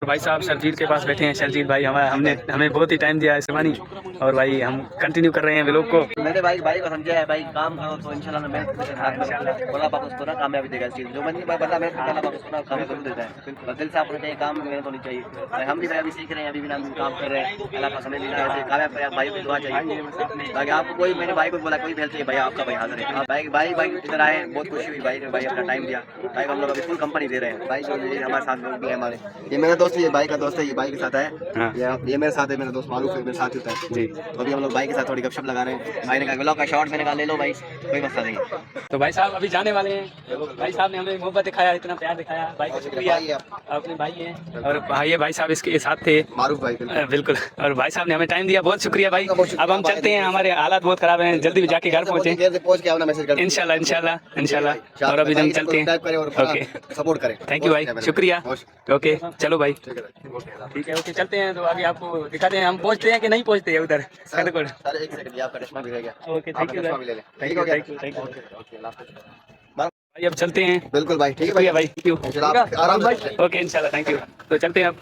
तो भाई साहब शर्जील के पास बैठे हैं। शर्जील भाई हमने हमें बहुत ही टाइम दिया है सेवानी, और भाई हम कंटिन्यू कर रहे हैं व्लॉग को। मैंने भाई भाई को समझा है भाई, काम करो तो इंशाल्लाह मेहनत के साथ करो, बोला बाप उसको ना कामयाबी देगा इस चीज। जो बंदी बंदा मेहनत करता है बाप उसको ना कामयाबी जरूर देता है। और दिल साफ होना चाहिए, काम में मेहनत होनी चाहिए। भाई हम भी भाई अभी सीख रहे हैं, अभी भी नाम काम कर रहे हैं। अल्लाह का समय भी ना ऐसे कामयाब करे, भाई की दुआ चाहिए। बाकी आपको कोई, मैंने भाई को बोला कोई भी हेल्प चाहिए भाई, आपका भाई हाजिर है। भाई भाई भाई इधर आए, बहुत खुशी हुई भाई ने भाई अपना टाइम दिया। भाई को हम लोग अभी फुल कंपनी दे रहे हैं। भाई जो ये हमारे साथ लोग भी है हमारे, ये मेरा दोस्त, ये भाई का दोस्त है, ये भाई के साथ है। हाँ ये मेरे साथ है, मेरा दोस्त मारूफ है, मेरे साथ होता है जी। तो अभी हम लोग भाई के साथ थोड़ी गपशप लगा रहे हैं। भाई ने कहा ब्लॉग का शॉट, मैंने कहा ले लो भाई, कोई मसला नहीं है। तो भाई साहब अभी जाने वाले हैं। भाई साहब ने हमें मोहब्बत दिखाया, इतना प्यार दिखाया, भाई को शुक्रिया। अपने भाई हैं और भाई भाई साहब इसके साथ थे, मारूफ भाई बिल्कुल। और भाई साहब ने हमें टाइम दिया, बहुत शुक्रिया भाई। अब हम चलते हैं, हमारे हालात बहुत खराब हैं, जल्दी जाके घर पहुँचे पहुंच के अपना मैसेज कर इंशाल्लाह इंशाल्लाह इंशाल्लाह। और अभी हम चलते हैं। ओके सपोर्ट करें, थैंक यू भाई, शुक्रिया। ओके चलो भाई, ठीक है ओके चलते हैं। तो आगे आपको दिखाते हैं हम पहुँचते हैं कि नहीं पहुँचते हैं उधर। सर एक सेकंड, ये आपका चश्मा भी रह गया। ओके थैंक यू चश्मा भी ले लें, थैंक ठीक यू हो गया? Thank you thank you. Okay अल्लाह हाफिज़। भाई अब चलते हैं। बिल्कुल भाई, ठीक है शुक्रिया भाई, थैंक यू। चलो आप आराम से। ओके इंशाल्लाह थैंक यू। तो चलते हैं अब।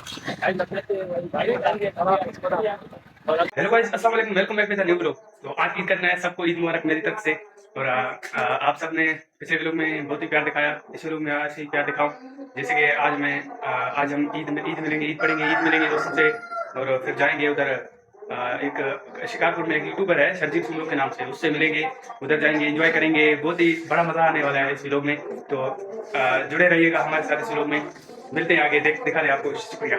हेलो गाइस, अस्सलाम वालेकुम, welcome back with new blog. तो आज ईद करना है सबको, ईद मुबारक मेरी तरफ से। और आप सब ने पिछले व्लॉग में बहुत ही प्यार दिखाया, इस व्लॉग में आज ही प्यार दिखाऊं। जैसे कि आज हम ईद मिलेंगे, ईद पढ़ेंगे, ईद मिलेंगे दोस्तों से। और फिर जाएंगे उधर एक शिकारपुर में एक यूट्यूबर है शर्जील सुमलो के नाम से, उससे मिलेंगे, उधर जाएंगे, एंजॉय करेंगे। बहुत ही बड़ा मजा आने वाला है इस व्लॉग में। तो जुड़े रहिएगा हमारे साथ इस व्लॉग में। मिलते हैं आगे, दिखा दे आपको। शुक्रिया।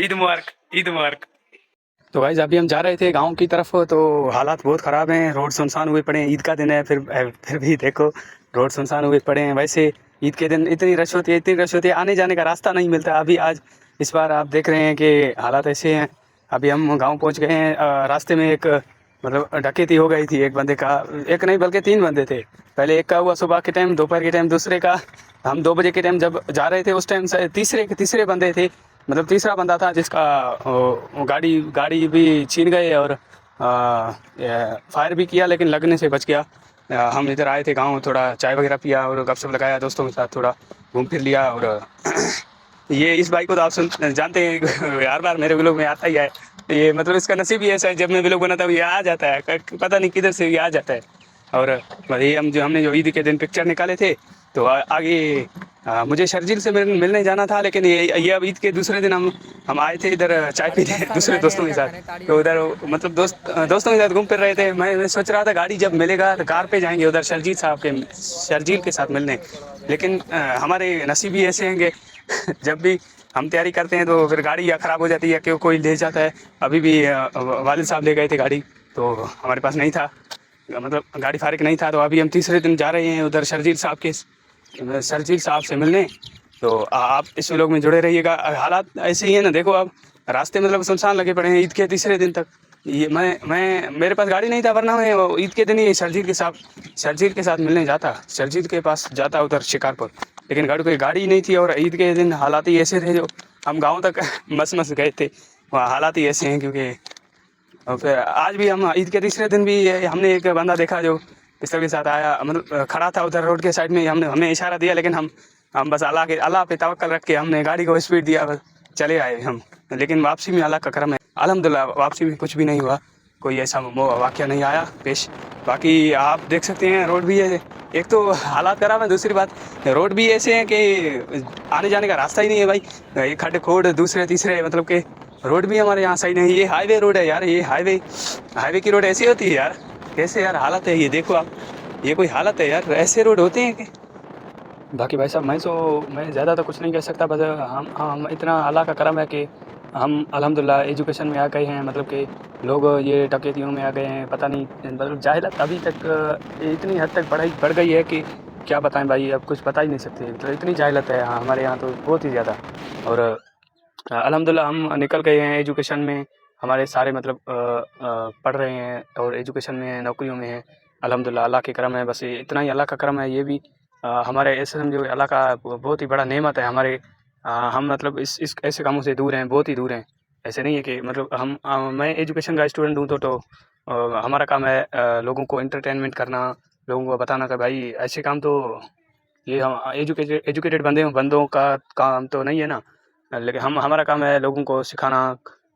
ईद मुबारक, ईद मुबारक। तो भाई अभी हम जा रहे थे गांव की तरफ, तो हालात बहुत ख़राब हैं, रोड सुनसान हुए पड़े हैं। ईद का दिन है, फिर भी देखो रोड सुनसान हुए पड़े हैं। वैसे ईद के दिन इतनी रश होती है, इतनी रश होती है, आने जाने का रास्ता नहीं मिलता। अभी आज इस बार आप देख रहे हैं कि हालात ऐसे हैं। अभी हम गांव पहुंच गए हैं। रास्ते में एक मतलब डकैती हो गई थी, एक बंदे का, एक नहीं बल्कि 3 बंदे थे। पहले एक का हुआ सुबह के टाइम, दोपहर के टाइम दूसरे का। हम 2 बजे के टाइम जब जा रहे थे उस टाइम से तीसरे बंदे थे, मतलब तीसरा बंदा था जिसका गाड़ी भी छीन गए और फायर भी किया, लेकिन लगने से बच गया। हम इधर आए थे गांव, थोड़ा चाय वगैरह पिया और गपशप लगाया दोस्तों के साथ, थोड़ा घूम फिर लिया। और ये इस बाइक को तो आप जानते हैं, हर बार मेरे व्लॉग में आता ही है। ये मतलब इसका नसीब ही ऐसा है, जब मैं व्लॉग बनाता हूँ ये आ जाता है, पता नहीं किधर से ये आ जाता है। और भाई हमने जो ईद के दिन पिक्चर निकाले थे, तो आगे मुझे शर्जील से मिलने जाना था, लेकिन ये अब ईद के दूसरे दिन हम आए थे इधर चाय पीते दूसरे दोस्तों के साथ। तो उधर मतलब दोस्तों के साथ घूम फिर रहे थे। मैं सोच रहा था गाड़ी जब मिलेगा तो कार पे जाएंगे उधर शर्जील के साथ मिलने, लेकिन हमारे नसीब ही ऐसे हैं कि जब भी हम तैयारी करते हैं तो फिर गाड़ी या ख़राब हो जाती है, क्यों कोई ले जाता है। अभी भी वालिद साहब ले गए थे गाड़ी, तो हमारे पास नहीं था, मतलब गाड़ी फारिग नहीं था। तो अभी हम तीसरे दिन जा रहे हैं उधर शर्जील साहब से मिलने। तो आप इस व्लॉग में जुड़े रहिएगा। हालात ऐसे ही है ना, देखो आप रास्ते मतलब सुनसान लगे पड़े हैं ईद के तीसरे दिन तक। ये मैं मेरे पास गाड़ी नहीं था, वरना मैं ईद के दिन ही शर्जील के साथ मिलने जाता, शर्जील के पास जाता उधर शिकारपुर, लेकिन कोई गाड़ी नहीं थी। और ईद के दिन हालात ही ऐसे थे, जो हम गाँव तक मस गए थे, वहाँ हालात ही ऐसे हैं। क्योंकि और फिर आज भी हम ईद के तीसरे दिन भी हमने एक बंदा देखा जो पिस्तौल के साथ आया, मतलब खड़ा था उधर रोड के साइड में। हमने इशारा दिया, लेकिन हम बस अल्लाह पे तवक्कल रख के हमने गाड़ी को स्पीड दिया, बस चले आए हम। लेकिन वापसी में अल्लाह का करम है, अल्हम्दुलिल्लाह वापसी में कुछ भी नहीं हुआ, कोई ऐसा वाक़या नहीं आया पेश। बाकी आप देख सकते हैं रोड भी है, एक तो हालात खराब है, दूसरी बात रोड भी ऐसे हैं कि आने जाने का रास्ता ही नहीं है भाई। एक खड्डे खोड़ दूसरे तीसरे, मतलब कि रोड भी हमारे यहाँ सही नहीं। ये हाईवे रोड है यार, ये हाईवे की रोड ऐसी होती है यार, कैसे यार हालत है ये, देखो आप, ये कोई हालत है यार, ऐसे रोड होते हैं कि। बाकी भाई साहब मैं ज़्यादा तो कुछ नहीं कह सकता, बस हम इतना अल्लाह का करम है कि हम अल्हम्दुलिल्लाह एजुकेशन में आ गए हैं। मतलब कि लोग ये डकैतियों में आ गए हैं, पता नहीं, मतलब जाहिलत अभी तक इतनी हद तक बढ़ गई है कि क्या बताएं भाई, अब कुछ बता ही नहीं सकते। मतलब इतनी जाहिलत है हमारे यहाँ तो बहुत ही ज़्यादा। और अल्हम्दुलिल्लाह हम निकल गए हैं एजुकेशन में, हमारे सारे मतलब पढ़ रहे हैं और एजुकेशन में, नौकरियों में हैं अल्हम्दुलिल्लाह, अल्लाह के करम है। बस इतना ही अल्लाह का करम है। ये भी हमारे ऐसे समझो अल्लाह का बहुत ही बड़ा नेमत है हमारे। हम मतलब इस ऐसे कामों से दूर हैं, बहुत ही दूर हैं। ऐसे नहीं है कि मतलब मैं एजुकेशन का स्टूडेंट हूँ तो हमारा काम है लोगों को एंटरटेनमेंट करना, लोगों को बताना कि भाई ऐसे काम तो ये हम एजुकेटेड बंदों का काम तो नहीं है ना। लेकिन हमारा काम है लोगों को सिखाना,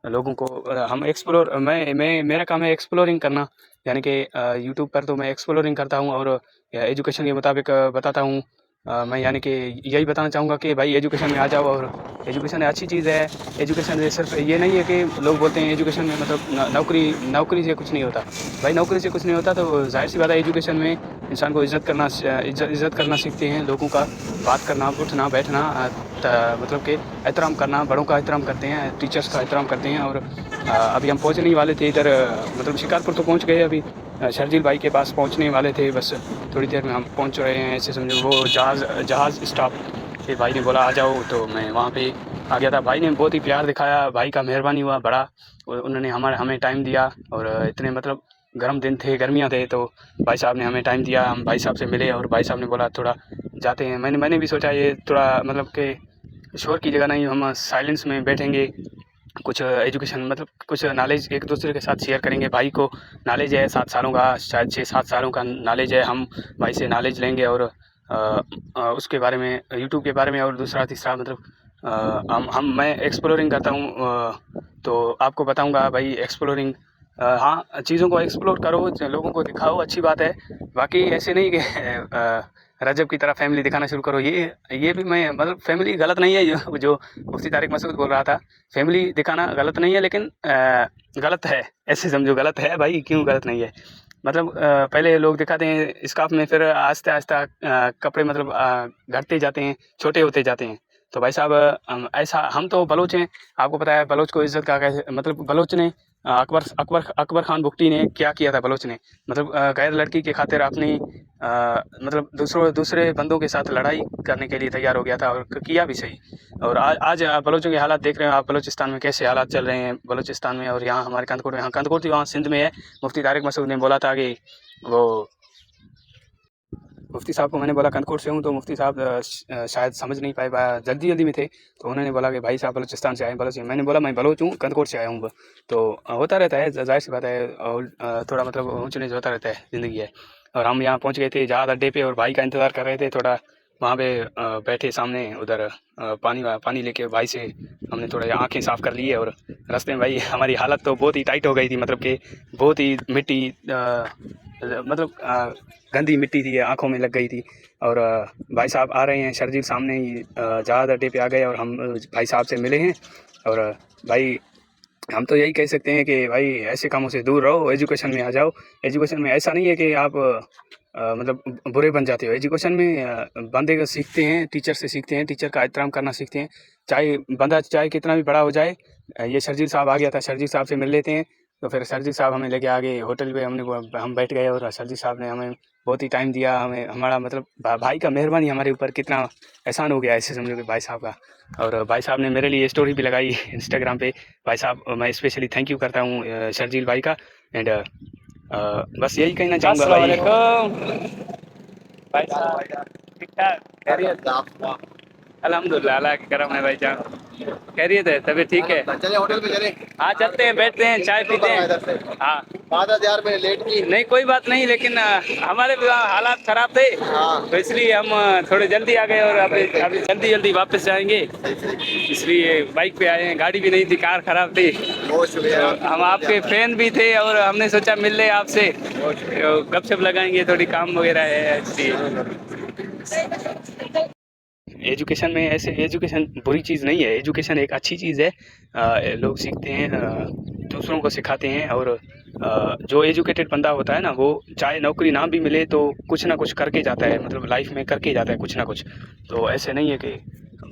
लोगों को हम एक्सप्लोर मैं मेरा काम है एक्सप्लोरिंग करना, यानी कि यूट्यूब पर तो मैं एक्सप्लोरिंग करता हूँ और एजुकेशन के मुताबिक बताता हूँ। मैं यानी कि यही बताना चाहूँगा कि भाई एजुकेशन में आ जाओ, और एजुकेशन अच्छी चीज़ है। एजुकेशन से सिर्फ ये नहीं है कि लोग बोलते हैं एजुकेशन में मतलब नौकरी से कुछ नहीं होता। भाई नौकरी से कुछ नहीं होता, तो जाहिर सी बात है एजुकेशन में इंसान को इज़्ज़त करना सीखते हैं, लोगों का बात करना, उठना बैठना, मतलब कि एहतराम करना, बड़ों का एहतराम करते हैं, टीचर्स का एहतराम करते हैं। और अभी हम पहुँचने ही वाले थे इधर, मतलब शिकारपुर तो पहुँच गए अभी, शर्जील भाई के पास पहुँचने वाले थे, बस थोड़ी देर में हम पहुँच रहे हैं। ऐसे समझो वो जहाज़ स्टॉप पे भाई ने बोला आ जाओ, तो मैं वहाँ पे आ गया था। भाई ने बहुत ही प्यार दिखाया, भाई का मेहरबानी हुआ बड़ा, उन्होंने हमें टाइम दिया। और इतने मतलब गर्म दिन थे, गर्मियाँ थे, तो भाई साहब ने हमें टाइम दिया, हम भाई साहब से मिले और भाई साहब ने बोला थोड़ा जाते हैं। मैंने भी सोचा ये थोड़ा मतलब कि शोर की जगह नहीं, हम साइलेंस में बैठेंगे, कुछ एजुकेशन मतलब कुछ नॉलेज एक दूसरे के साथ शेयर करेंगे। भाई को नॉलेज है 7 सालों का, शायद 6-7 सालों का नॉलेज है, हम भाई से नॉलेज लेंगे और उसके बारे में, यूट्यूब के बारे में, और दूसरा तीसरा मतलब मैं एक्सप्लोरिंग करता हूँ, तो आपको बताऊँगा भाई एक्सप्लोरिंग। हाँ, चीज़ों को एक्सप्लोर करो, लोगों को दिखाओ, अच्छी बात है। बाकी ऐसे नहीं कि रजब की तरह फैमिली दिखाना शुरू करो, ये भी मैं मतलब फैमिली गलत नहीं है, जो मुफ्ती तारिक मसूद बोल रहा था, फैमिली दिखाना गलत नहीं है, लेकिन गलत है, ऐसे समझो गलत है भाई। क्यों गलत नहीं है? मतलब पहले लोग दिखाते हैं स्कार्फ में, फिर आहिस्ता आहिस्ता कपड़े मतलब घटते जाते हैं, छोटे होते जाते हैं। तो भाई साहब ऐसा, हम तो बलोच हैं, आपको पता है बलोच को इज़्ज़त का कैसे, मतलब बलोच ने अकबर खान बुगटी ने क्या किया था। बलोच ने मतलब गैर लड़की की खातिर अपनी मतलब दूसरे बंदों के साथ लड़ाई करने के लिए तैयार हो गया था, और किया भी सही। और आज आप बलोचों के हालात देख रहे हो, आप बलोचिस्तान में कैसे हालात चल रहे हैं बलोचिस्तान में, और यहाँ हमारे कंदकोट में, कंदकोट वहाँ सिंध में है। मुफ्ती तारिक मसूद ने बोला था कि वो मुफ्ती साहब को मैंने बोला कंदकोट से हूँ, तो मुफ्ती साहब शायद समझ नहीं पाए, जल्दी में थे, तो उन्होंने बोला कि भाई साहब बलूचिस्तान से आए, बलोच। मैंने बोला मैं बलोच हूँ, कंदकोट से आया हूँ। तो होता रहता है, जाहिर सी बात है, और थोड़ा मतलब ऊँच नीच होता रहता है, ज़िंदगी है। और हम यहाँ पहुँच गए थे जहाज़ अड्डे पे, और भाई का इंतज़ार कर रहे थे। थोड़ा वहाँ पे बैठे सामने उधर पानी लेके भाई से हमने थोड़ा आँखें साफ़ कर ली है। और रास्ते में भाई हमारी हालत तो बहुत ही टाइट हो गई थी, मतलब कि बहुत ही मिट्टी मतलब गंदी मिट्टी थी, आँखों में लग गई थी। और भाई साहब आ रहे हैं, शर्जील सामने ही जहाज़ अड्डे पे आ गए, और हम भाई साहब से मिले हैं। और भाई हम तो यही कह सकते हैं कि भाई ऐसे कामों से दूर रहो, एजुकेशन में आ जाओ। एजुकेशन में ऐसा नहीं है कि आप मतलब बुरे बन जाते हो। एजुकेशन में बंदे का सीखते हैं, टीचर से सीखते हैं, टीचर का एहतराम करना सीखते हैं, चाहे बंदा चाहे कितना भी बड़ा हो जाए। ये शर्जील साहब आ गया था, शर्जील साहब से मिल लेते हैं। तो फिर शर्जील साहब हमें लेके आ गए होटल पे, हम बैठ गए, और शर्जील साहब ने हमें बहुत ही टाइम दिया। हमें हमारा मतलब भाई का मेहरबानी हमारे ऊपर कितना एहसान हो गया, ऐसे समझो कि भाई साहब का। और भाई साहब ने मेरे लिए स्टोरी भी लगाई इंस्टाग्राम पे। भाई साहब मैं स्पेशली थैंक यू करता हूँ शर्जील भाई का। एंड बस यही कहना चाहूँगा भाई। भाई साहब ठीक ठाक, खैरियत? अल्हम्दुलिल्लाह, अल्लाह की करम है भाईजान, खैरियत है, तबीयत ठीक है। चले होटल पे चले। हाँ चलते हैं, बैठते हैं, चाय पीते हैं। हाँ आधा यार मैंने लेट की। नहीं कोई बात नहीं, लेकिन हमारे भी वहाँ हालात ख़राब थे, हाँ। तो इसलिए हम थोड़े जल्दी आ गए, और अभी जल्दी वापस जाएंगे, इसलिए बाइक पे आए हैं। गाड़ी भी नहीं थी, कार ख़राब थी, बहुत शुक्रिया। तो हम आपके फैन भी थे, और हमने सोचा मिल ले आपसे, गपशप लगाएंगे, थोड़ी काम वगैरह है इसलिए। एजुकेशन में ऐसे, एजुकेशन बुरी चीज़ नहीं है, एजुकेशन एक अच्छी चीज़ है। लोग सीखते हैं, दूसरों को सिखाते हैं। और जो एजुकेटेड बंदा होता है ना, वो चाहे नौकरी ना भी मिले तो कुछ ना कुछ करके जाता है, मतलब लाइफ में करके जाता है कुछ ना कुछ। तो ऐसे नहीं है कि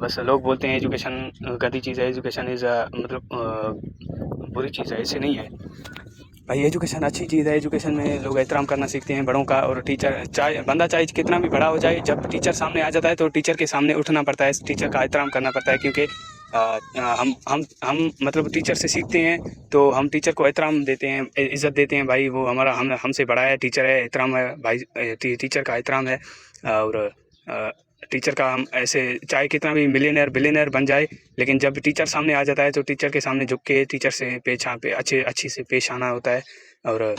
बस लोग बोलते हैं एजुकेशन गंदी चीज़ है, एजुकेशन इज़ मतलब बुरी चीज़ है, ऐसे नहीं है भाई। एजुकेशन अच्छी चीज़ है, एजुकेशन में लोग एहतराम करना सीखते हैं बड़ों का। और टीचर चाहे कितना भी बड़ा हो जाए, जब टीचर सामने आ जाता है तो टीचर के सामने उठना पड़ता है, टीचर का एहतराम करना पड़ता है, क्योंकि हम मतलब टीचर से सीखते हैं, तो हम टीचर को एहतराम देते हैं, इज़्ज़त देते हैं। भाई वो हमसे बड़ा है, टीचर है, एहतराम है भाई, टीचर का एहतराम है। और टीचर का हम ऐसे चाहे कितना भी मिलियनर बिलियनर बन जाए, लेकिन जब टीचर सामने आ जाता है तो टीचर के सामने झुक के टीचर से अच्छी से पेश आना होता है। और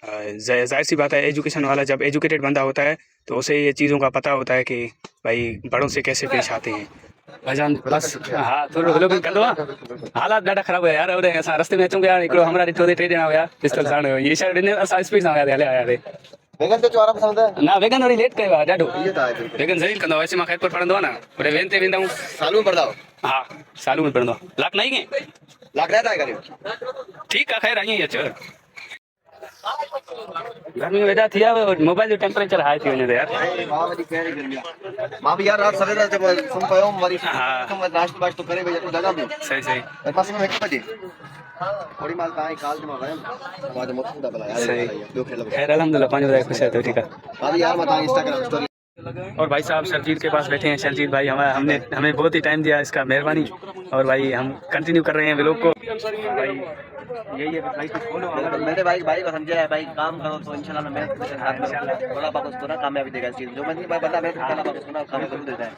जाहिर सी बात है, एजुकेशन वाला जब एजुकेटेड बंदा होता है तो उसे ये चीज़ों का पता होता है कि भाई बड़ों से कैसे पेश आते हैं। भाईजान बस हाँ थोड़ा व्लॉगिंग कर दो। हालात ॾाढा ख़राब हुआ यार, और असां रस्ते में अचूं पिया, हिकिड़ो हमरा ॾिठो ते 3 ॼणा हुया पिस्टल साण, ये शइ ॾिने असां स्पीड सां हलिया आया वेगन तो चौरा पसंद है ना। वेगन वरी लेट कयो आहे ॾाढो, ये तो है वेगन ज़लील कंदो आहे। वैसे मां खैरपुर पढ़ंदो आहे न, होॾे वेन ते वेंदा आहियूं। सालू में पढ़दा हो हा सालू में पढ़ंदो आहे। लाक नहीं है लाग रहता है करीब ठीक है, खैर आई ही अचो। गर्मी में वेठा थी आहे, मोबाइल जो टेम्परेचर हाई थी वञे यार। मां वरी कहिड़ी गर्मी आहे। मां भी यार रात सवेरे जब सुम पयो वरी हाँ। तुम नाश्तो वाश्तो करे भई तू जगह में सही सही मेरे पास में 1 बजे थोड़ी माल काई काल में आया आज मत खुदा भला यार सही। दो खेल खैर अल्हम्दुलिल्लाह 5 बजे खुश है तो ठीक है। अभी यार मैं इंस्टाग्राम स्टोरी और भाई साहब शर्जील के पास बैठे हैं। शर्जील भाई हमें बहुत ही टाइम दिया, इसका मेहरबानी। और भाई हम कंटिन्यू कर रहे हैं व्लॉग को। भाई यही है भाई, कुछ बोलो। मेरे भाई को समझा है भाई, काम करो तो इंशाल्लाह ना मेहनत के साथ करो, अल्लाह पाक उसको ना कामयाबी देगा। इस चीज़ जो बंदा मेहनत करता है अल्लाह पाक उसको ना कामयाबी जरूर देता है।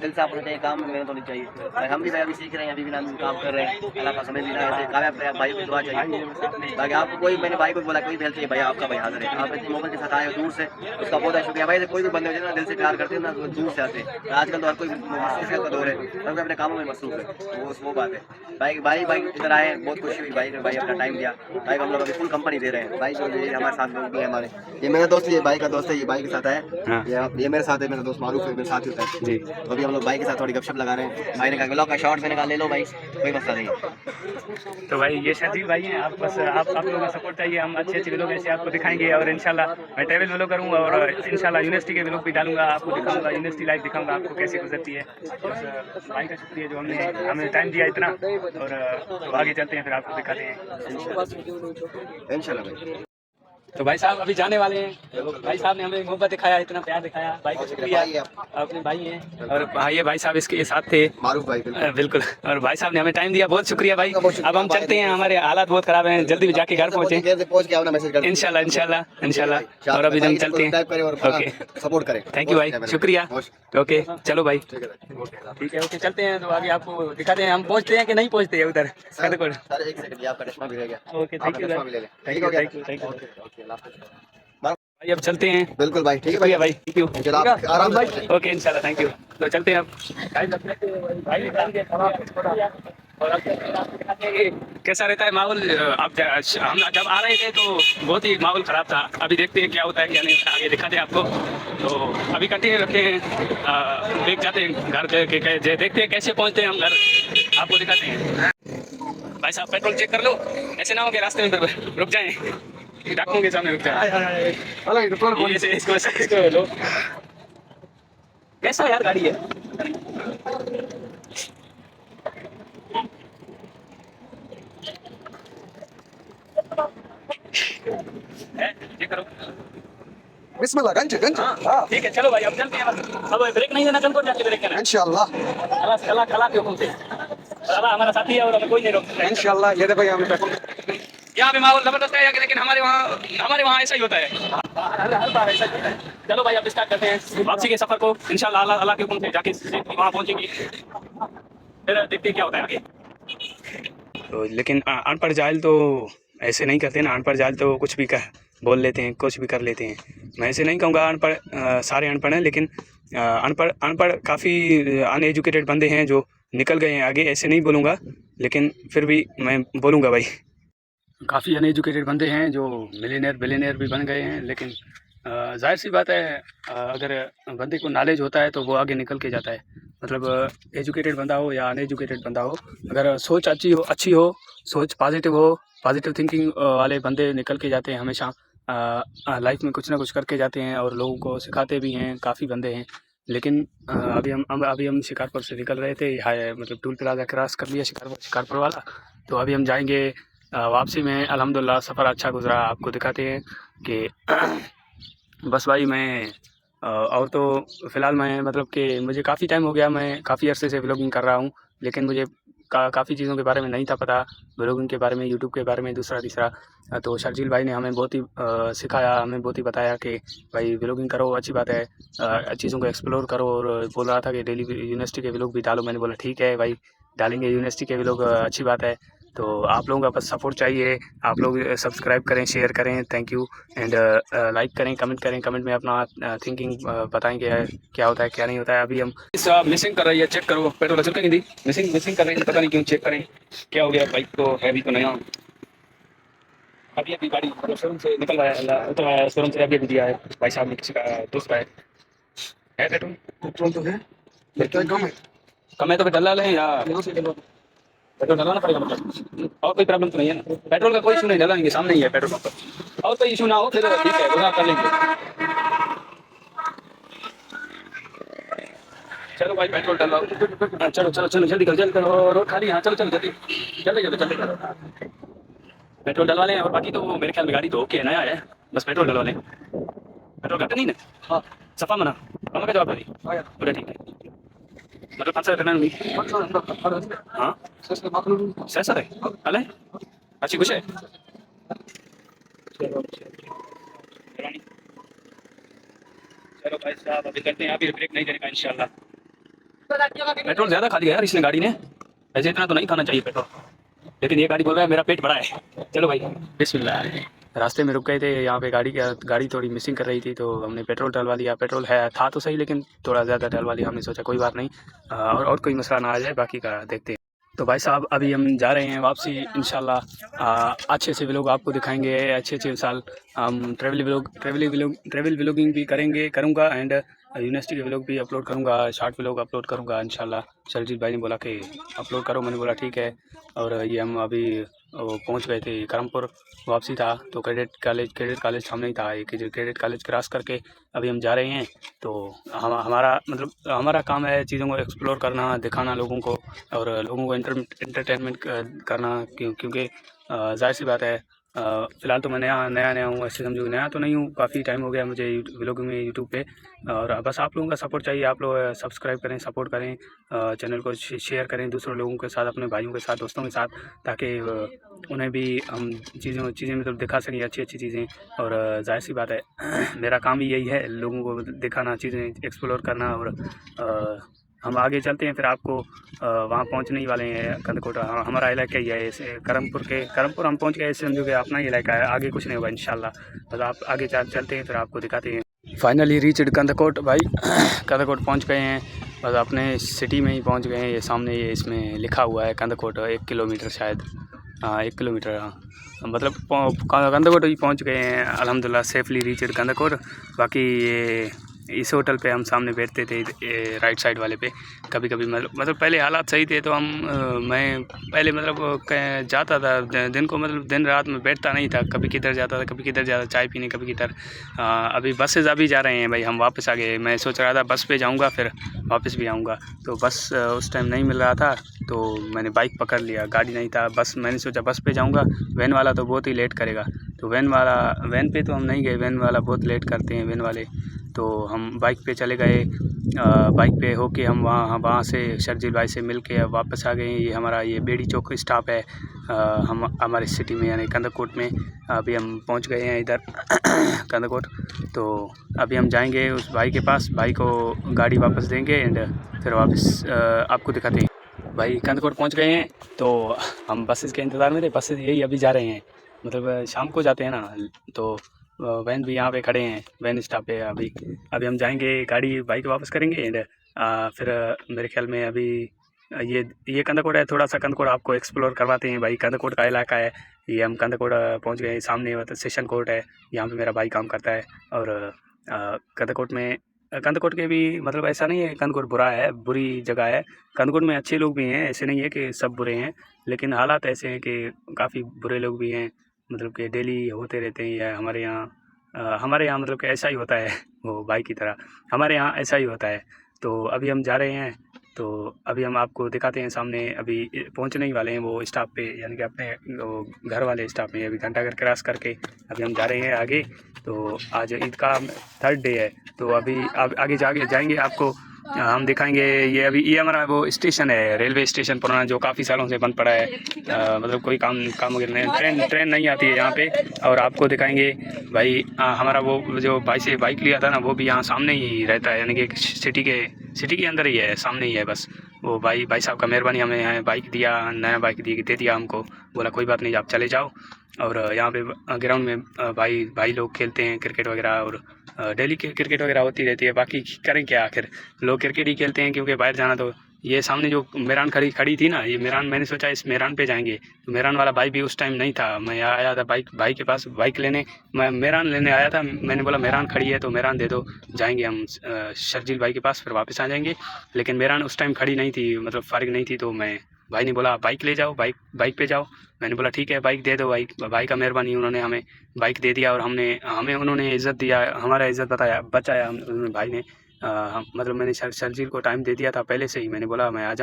दिल से आपको चाहिए, काम में मेहनत होनी चाहिए। भाई हम भी भाई अभी सीख रहे हैं, अभी भी नाम काम कर रहे हैं, अल्लाह पाक हमें भी ना ऐसे कामयाब करे। भाई को दुआ चाहिए ताकि आपको कोई, मैंने भाई को बोला कोई भी हेल्प चाहिए भाई आपका भाई हाजिर है। आप इतनी मोहब्बत के साथ आए हो दूर से, उसका बहुत बहुत शुक्रिया भाई। कोई भी बंदे होते हैं ना दिल से प्यार करते हैं ना, दूर से आते हैं। आजकल तो हर कोई मसरूफियत का दौर है, सब अपने कामों में मसरूफ है, वो बात है। भाई इधर आए, बहुत खुशी हुई भाई ने भाई अपना टाइम दिया। भाई को हम लोग अभी फुल कंपनी दे रहे हैं। भाई जो ये हमारे साथ लोग भी हैं हमारे, ये मेरा दोस्त, ये भाई का दोस्त है, ये भाई के साथ है। हाँ। ये मेरे साथ है, मेरा दोस्त मारूफ है, मेरे साथ ही होता है जी। तो अभी हम लोग भाई के साथ थोड़ी गपशप लगा रहे हैं। भाई ने कहा व्लॉग का शॉर्ट, मैंने कहा ले लो भाई, कोई मसला नहीं है। तो भाई ये शर्जील भाई हैं, आप बस आप लोगों का सपोर्ट चाहिए। हम अच्छे व्लॉग ऐसे आपको दिखाएंगे, और इंशाल्लाह मैं ट्रैवल व्लॉग करूँगा, और इंशाल्लाह यूनिवर्सिटी के व्लॉग भी डालूंगा, आपको दिखाऊंगा यूनिवर्सिटी लाइफ, दिखाऊंगा आपको कैसे गुजरती है। बस भाई का शुक्रिया जो हमें टाइम दिया इतना, और तो आगे चलते हैं फिर आपको दिखाते हैं इंशाल्लाह भाई। तो भाई साहब अभी जाने वाले हैं। भाई साहब ने हमें मोहब्बत दिखाया, इतना प्यार दिखाया, भाई का शुक्रिया। अपने भाई हैं, और भाई साहब इसके साथ थे मारूफ भाई बिल्कुल। और भाई साहब ने हमें टाइम दिया, बहुत शुक्रिया भाई। अब हम चलते हैं, हमारे हालात बहुत खराब हैं, जल्दी भी जाके घर पहुँचे पहुंच के आओ मैसेज कर इंशाल्लाह। और अभी हम चलते हैं। ओके सपोर्ट करें। थैंक यू भाई, शुक्रिया। ओके चलो भाई, ठीक है ओके चलते हैं। तो आगे आपको दिखाते हैं हम पहुँचते हैं कि नहीं पहुँचते हैं उधर। सर 1 सेकंड, आपका चश्मा भी रह गया। Okay thank you thank you. भाई भाई अब चलते हैं। बिल्कुल भाई, ठीक है शुक्रिया भाई, थैंक यू। चलो आप आराम से। ओके इंशाल्लाह, थैंक यू। तो चलते हैं अब। भाई निकालेंगे और कैसा रहता है माहौल। अब हम जब आ रहे थे तो बहुत ही माहौल ख़राब था, अभी देखते हैं क्या होता है क्या नहीं, आगे दिखाते हैं आपको। तो अभी कंटिन्यू रखते हैं, देख जाते हैं घर के, देखते हैं कैसे पहुँचते हैं हम घर, आपको दिखाते हैं। भाई साहब पेट्रोल चेक कर लो, ऐसे ना हो कि रास्ते में रुक जाएं, डाकुओं के सामने रुक जाए। इसको लो। कैसा यार गाड़ी है। ये करो बिस्मिल्लाह। गंज हाँ ठीक है चलो भाई अब चलते हैं। अब ब्रेक नहीं देना, कल को जाके ब्रेक करना इंशाल्लाह। कला के हुक्म से। अल्लाह हमारा साथी है और हमें कोई नहीं रोक सकता इंशाल्लाह। ये देखो यहाँ पे माहौल जबरदस्त है, लेकिन हमारे वहाँ ऐसा ही होता है। हर बार ऐसा ही होता है। चलो भाई अब स्टार्ट करते हैं वापसी के सफर को इंशाल्लाह। अल्लाह के हुक्म से जाके वहाँ पहुँचेंगे, फिर देखते हैं क्या होता है आगे। तो लेकिन अनपढ़ जाहिल तो ऐसे नहीं करते ना, अनपढ़ जाहिल तो कुछ भी बोल लेते हैं, कुछ भी कर लेते हैं। मैं ऐसे नहीं कहूँगा अनपढ़ सारे अनपढ़ हैं, लेकिन अनपढ़ काफ़ी अनएजुकेटेड बंदे हैं जो निकल गए हैं आगे, ऐसे नहीं बोलूँगा, लेकिन फिर भी मैं बोलूँगा भाई काफ़ी अनएजुकेटेड बंदे हैं जो मिलियनेयर बिलियनेयर भी बन गए हैं। लेकिन जाहिर सी बात है, अगर बंदे को नॉलेज होता है तो वो आगे निकल के जाता है। मतलब एजुकेटेड बंदा हो या अनएजुकेटेड बंदा हो, अगर सोच अच्छी हो, सोच पॉजिटिव हो, पॉजिटिव थिंकिंग वाले बंदे निकल के जाते हैं हमेशा। लाइफ में कुछ ना कुछ करके जाते हैं और लोगों को सिखाते भी हैं, काफ़ी बंदे हैं। लेकिन अभी हम शिकारपुर से निकल रहे थे, मतलब टूल प्लाजा क्रॉस कर लिया शिकारपुर वाला। तो अभी हम जाएंगे वापसी में। अल्हम्दुलिल्लाह सफ़र अच्छा गुजरा, आपको दिखाते हैं कि बस भाई मैं और तो फ़िलहाल मैं मतलब कि मुझे काफ़ी टाइम हो गया, मैं काफ़ी अरसे से व्लॉगिंग कर रहा हूँ, लेकिन मुझे काफ़ी चीज़ों के बारे में नहीं था पता, ब्लॉगिंग के बारे में, यूट्यूब के बारे में, दूसरा तीसरा। तो शर्जील भाई ने हमें बहुत ही सिखाया, हमें बहुत ही बताया कि भाई ब्लॉगिंग करो, अच्छी बात है, चीज़ों को एक्सप्लोर करो। और बोल रहा था कि डेली यूनिवर्सिटी के व्लॉग भी डालो। मैंने बोला ठीक है भाई, डालेंगे यूनिवर्सिटी के व्लॉग, अच्छी बात है। तो आप लोगों का बस सपोर्ट चाहिए, आप लोग सब्सक्राइब करें, शेयर करें, थैंक यू। एंड लाइक करें, कमेंट करें, कमेंट में अपना थिंकिंग बताएं कि क्या होता है क्या नहीं होता है। अभी हम मिसिंग कर रही है, चेक करो, पेट्रोल चल नहीं दी, मिसिंग कर रही है, पता नहीं क्यों, चेक करें क्या हो गया। बाइक तो है भी तो नया, अभी गाड़ी शोरूम से निकल रहा है, उतर रहा है शोरूम से, अभी दिया है भाई साहब ने, किसी का दोस्त का है पेट्रोल। पेट्रोल तो है, पेट्रोल कम है तो फिर डला लें या पेट्रोल डलाना पड़ेगा मतलब, और कोई प्रॉब्लम तो नहीं है ना? पेट्रोल का कोई इशू नहीं, डलाएंगे, सामने ही है पेट्रोल पंप पर, और कोई इशू ना हो फिर ठीक है, गुना कर लेंगे। चलो भाई पेट्रोल डलवाओ, चलो चलो चलो जल्दी करो, जल्दी करो, रोड खाली है, चलो चलो जल्दी जल्दी जल्दी जल्दी करो, पेट्रोल डलवा लें। और बाकी तो मेरे ख्याल में गाड़ी तो ओके नया है, बस पेट्रोल डलवा लें। पेट्रोल घट नहीं ना? हाँ सफ़ा मना कम का जवाब दी, पूरा ठीक है मतलब 500 करना। हाँ सर है अले अच्छी कुछ है। चलो भाई साहब अभी करते हैं, अभी ब्रेक नहीं देने का इंशाल्लाह। पेट्रोल ज़्यादा खा लिया यार इसने गाड़ी ने, ऐसे इतना तो नहीं खाना चाहिए पेट्रोल, लेकिन ये गाड़ी बोल रहा है मेरा पेट बड़ा है। चलो भाई बिस्मिल्लाह। रास्ते में रुक गए थे, यहाँ पे गाड़ी थोड़ी मिसिंग कर रही थी, तो हमने पेट्रोल डलवा लिया। पेट्रोल है था तो सही, लेकिन थोड़ा ज़्यादा डलवा लिया, हमने सोचा कोई बात नहीं, और कोई मसला ना आ जाए, बाकी का देखते हैं। तो भाई साहब अभी हम जा रहे हैं वापसी इंशाल्लाह। अच्छे से व्लॉग आपको दिखाएंगे, अच्छे साल हम ट्रैवल व्लॉगिंग भी करूँगा, एंड यूनिवर्सिटी के व्लॉग भी अपलोड करूँगा, शॉर्ट व्लॉग अपलोड करूँगा इंशाल्लाह। शर्जील भाई ने बोला कि अपलोड करो, मैंने बोला ठीक है। और ये हम अभी पहुँच गए थे करमपुर, वापसी था तो कैडेट कॉलेज सामने ही था, एक कैडेट कॉलेज क्रॉस करके अभी हम जा रहे हैं। तो हमारा काम है चीज़ों को एक्सप्लोर करना, दिखाना लोगों को, और लोगों को एंटरटेनमेंट करना, क्योंकि जाहिर सी बात है, फ़िलहाल तो मैं नया हूँ, ऐसे समझो नया तो नहीं हूँ, काफ़ी टाइम हो गया मुझे व्लॉगिंग में यूट्यूब पे। और बस आप लोगों का सपोर्ट चाहिए, आप लोग सब्सक्राइब करें, सपोर्ट करें, चैनल को शेयर करें दूसरे लोगों के साथ, अपने भाइयों के साथ, दोस्तों के साथ, ताकि उन्हें भी हम चीज़ें मतलब दिखा सकें, अच्छी चीज़ें। और जाहिर सी बात है मेरा काम ही यही है, लोगों को दिखाना, चीज़ें एक्सप्लोर करना। और हम आगे चलते हैं, फिर आपको वहाँ पहुँचने ही वाले हैं, कंदकोट हमारा इलाका ही है, ऐसे करमपुर हम पहुँच गए, ऐसे समझो कि अपना ही इलाका है, आगे कुछ नहीं होगा इंशाल्लाह। बस आप आगे चलते हैं, फिर आपको दिखाते हैं। फाइनली रीच्ड कंदकोट भाई, कंदकोट पहुँच गए हैं, बस अपने सिटी में ही पहुँच गए हैं। ये सामने ये इसमें लिखा हुआ है कंदकोट, 1 किलोमीटर शायद, हाँ 1 किलोमीटर, हाँ मतलब कंदकोट ही पहुँच गए हैं अल्हम्दुलिल्लाह, सेफली रीच्ड कंदकोट। बाकी ये इस होटल पे हम सामने बैठते थे, राइट साइड वाले पे। कभी मतलब पहले हालात सही थे, तो मैं पहले मतलब जाता था दिन को, मतलब दिन रात में बैठता नहीं था, कभी किधर जाता था, कभी किधर जाता, चाय पीने, कभी किधर। अभी बसेज अभी जा रहे हैं भाई, हम वापस आ गए। मैं सोच रहा था बस पे जाऊंगा फिर वापस भी आऊँगा, तो बस उस टाइम नहीं मिल रहा था, तो मैंने बाइक पकड़ लिया, गाड़ी नहीं था, बस मैंने सोचा बस पे जाऊँगा, वैन वाला तो बहुत ही लेट करेगा। तो वैन पे तो हम नहीं गए, वैन वाला बहुत लेट करते हैं वैन वाले, तो हम बाइक पे चले गए। बाइक पे होके हम वहाँ से शर्जील भाई से मिल के वापस आ गए। ये हमारा ये बेड़ी चौक स्टॉप है, हम हमारे सिटी में यानी कंदकोट में। अभी हम पहुँच गए हैं इधर कंदकोट, तो अभी हम जाएंगे उस भाई के पास, भाई को गाड़ी वापस देंगे, एंड फिर वापस आपको दिखाते हैं। भाई कंदकोट पहुँच गए हैं, तो हम बसेस के इंतज़ार में थे, बसेस यही अभी जा रहे हैं, मतलब शाम को जाते हैं ना, तो वैन भी यहाँ पे खड़े हैं, वैन स्टॉप पे। अभी हम जाएंगे, गाड़ी बाइक वापस करेंगे, एंड फिर मेरे ख्याल में अभी ये कंदकोट है, थोड़ा सा कंदकोट आपको एक्सप्लोर करवाते हैं भाई। कंदकोट का इलाका है ये, हम कंदकोट पहुँच गए, सामने मतलब सेशन कोर्ट है, यहाँ पे मेरा भाई काम करता है। और कंदकोट के भी मतलब ऐसा नहीं है कंदकोट बुरा है, बुरी जगह है। कंदकोट में अच्छे लोग भी हैं, ऐसे नहीं है कि सब बुरे हैं, लेकिन हालात ऐसे हैं कि काफ़ी बुरे लोग भी हैं, मतलब कि डेली होते रहते हैं। या हमारे यहाँ मतलब कि ऐसा ही होता है, वो भाई की तरह हमारे यहाँ ऐसा ही होता है। तो अभी हम जा रहे हैं, तो अभी हम आपको दिखाते हैं सामने, अभी पहुँचने ही वाले हैं वो स्टॉप पे, यानी कि अपने वो घर वाले स्टॉप में। अभी घंटाघर क्रॉस करके अभी हम जा रहे हैं आगे। तो आज ईद का 3rd डे है, तो अभी आगे जाएंगे, आपको हम दिखाएंगे। ये अभी ये हमारा वो स्टेशन है, रेलवे स्टेशन पुराना, जो काफ़ी सालों से बंद पड़ा है। मतलब कोई काम काम वगैरह नहीं, ट्रेन नहीं आती है यहाँ पे। और आपको दिखाएंगे भाई, हमारा वो जो भाई से बाइक लिया था ना, वो भी यहाँ सामने ही रहता है, यानी कि सिटी के अंदर ही है, सामने ही है बस। वो भाई साहब का मेहरबानी, हमें यहाँ बाइक दिया, नया बाइक दे दिया हमको। बोला कोई बात नहीं, आप चले जाओ। और यहाँ पे ग्राउंड में भाई लोग खेलते हैं क्रिकेट वगैरह, और डेली क्रिकेट वगैरह होती रहती है। बाकी करें क्या, आखिर लोग क्रिकेट ही खेलते हैं, क्योंकि बाहर जाना तो। ये सामने जो मेरान खड़ी थी ना, ये मेरान, मैंने सोचा इस मेरान पे जाएंगे, तो मेरान वाला भाई भी उस टाइम नहीं था। मैं यहाँ आया था भाई के पास बाइक लेने, मैं मेरान लेने आया था। मैंने बोला मेरान खड़ी है तो मेरान दे दो, जाएंगे हम शर्जील भाई के पास, फिर वापस आ जाएंगे। लेकिन मेरान उस टाइम खड़ी नहीं थी, मतलब फारिग नहीं थी। तो भाई ने बोला बाइक ले जाओ, बाइक पे जाओ। मैंने बोला ठीक है, बाइक दे दो। भाई का मेहरबानी, उन्होंने हमें बाइक दे दिया, और हमें उन्होंने इज़्ज़त दिया, हमारा इज़्ज़त बचाया भाई ने। मतलब मैंने शर्जील को टाइम दे दिया था पहले से ही। मैंने बोला मैं आज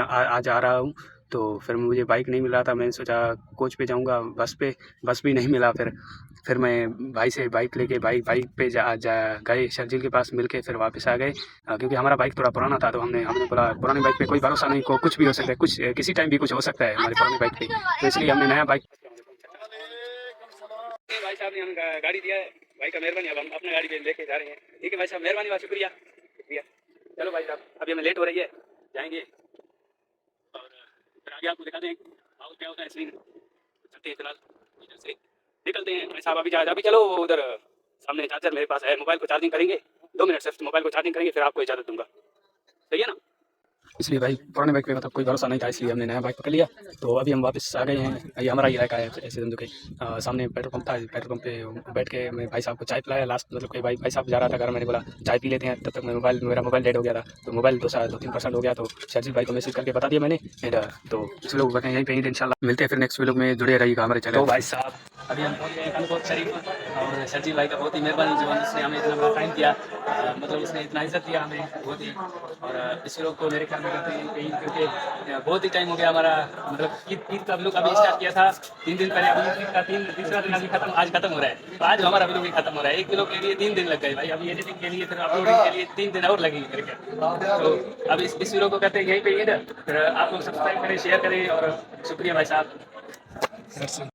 आ रहा हूँ, तो फिर मुझे बाइक नहीं मिल रहा था। मैंने सोचा कोच पे जाऊँगा, बस भी नहीं मिला। फिर मैं भाई से बाइक लेके बाइक पे जा गए शर्जील के पास, मिलके फिर वापस आ गए। क्योंकि हमारा बाइक थोड़ा पुराना था, तो हमने बोला पुरानी बाइक पे कोई भरोसा नहीं, कुछ भी हो सकता है, कुछ किसी टाइम भी कुछ हो सकता है हमारी पुरानी बाइक पे। तो इसलिए हमने नया बाइक, भाई साहब ने हमें गाड़ी दिया है, भाई का मेहरबानी। अब हम अपने गाड़ी पे लेके जा रहे हैं। ठीक है भाई साहब, मेहरबानी, बहुत शुक्रिया। चलो भाई साहब, अभी हमें लेट हो रही है, जाएंगे और फिर आगे आपको दिखा दें हाउस क्या होता है सीन। चलते हैं फिलहाल, इधर से निकलते हैं भाई साहब। अभी चलो, उधर सामने चार्जर मेरे पास है, मोबाइल को चार्जिंग करेंगे, 2 मिनट सिर्फ मोबाइल को चार्जिंग करेंगे, फिर आपको इजाज़त दूंगा, सही है ना। इसलिए भाई पुराने बाइक पे मतलब कोई भरोसा नहीं था, इसलिए हमने नया बाइक पकड़ लिया। तो अभी हम वापस आ गए हैं, ये हमारा इलाका है ऐसे समझो कि सामने पेट्रोल पंप था। पेट्रोल पंप पे बैठ के मैं भाई साहब को चाय पिलाया लास्ट, मतलब कि भाई साहब जा रहा था घर, मैंने बोला चाय पी लेते हैं। तब तक मेरा मोबाइल डेड हो गया था, तो मोबाइल 2-3% हो गया। तो शर्जील भाई को मैसेज करके बता दिया मैंने। एंड तो कुछ लोग बैठे यहीं पे ही, इंशाल्लाह मिलते हैं फिर नेक्स्ट वीडियो में, जुड़े रहिएगा हमारे चैनल। तो भाई साहब अभी हम पहुँच गए हैं बहुत शरीफ, और शर्जील भाई का बहुत ही मेहरबानी, जो उसने हमें इतना बड़ा टाइम दिया, मतलब उसने इतना इज्जत दिया हमें बहुत ही। और इस लोग को मेरे ख्याल में करते हैं कहीं, क्योंकि बहुत ही टाइम हो गया हमारा, मतलब ईद का लोग अभी स्टार्ट किया था 3 दिन पहले, अभी ईद का तीसरा दिन अभी आज खत्म हो रहा है। तो आज हमारा वीडियो भी खत्म हो रहा है। 1 किलो के लिए 3 दिन लग गए भाई, अभी एडिटिंग के लिए, फिर अपलोडिंग के लिए 3 दिन और लगेंगे मेरे ख्याल। तो अब इस वीडियो को कहते हैं यहीं पे ईद। फिर आप लोग सब्सक्राइब करें, शेयर करें, और शुक्रिया भाई साहब।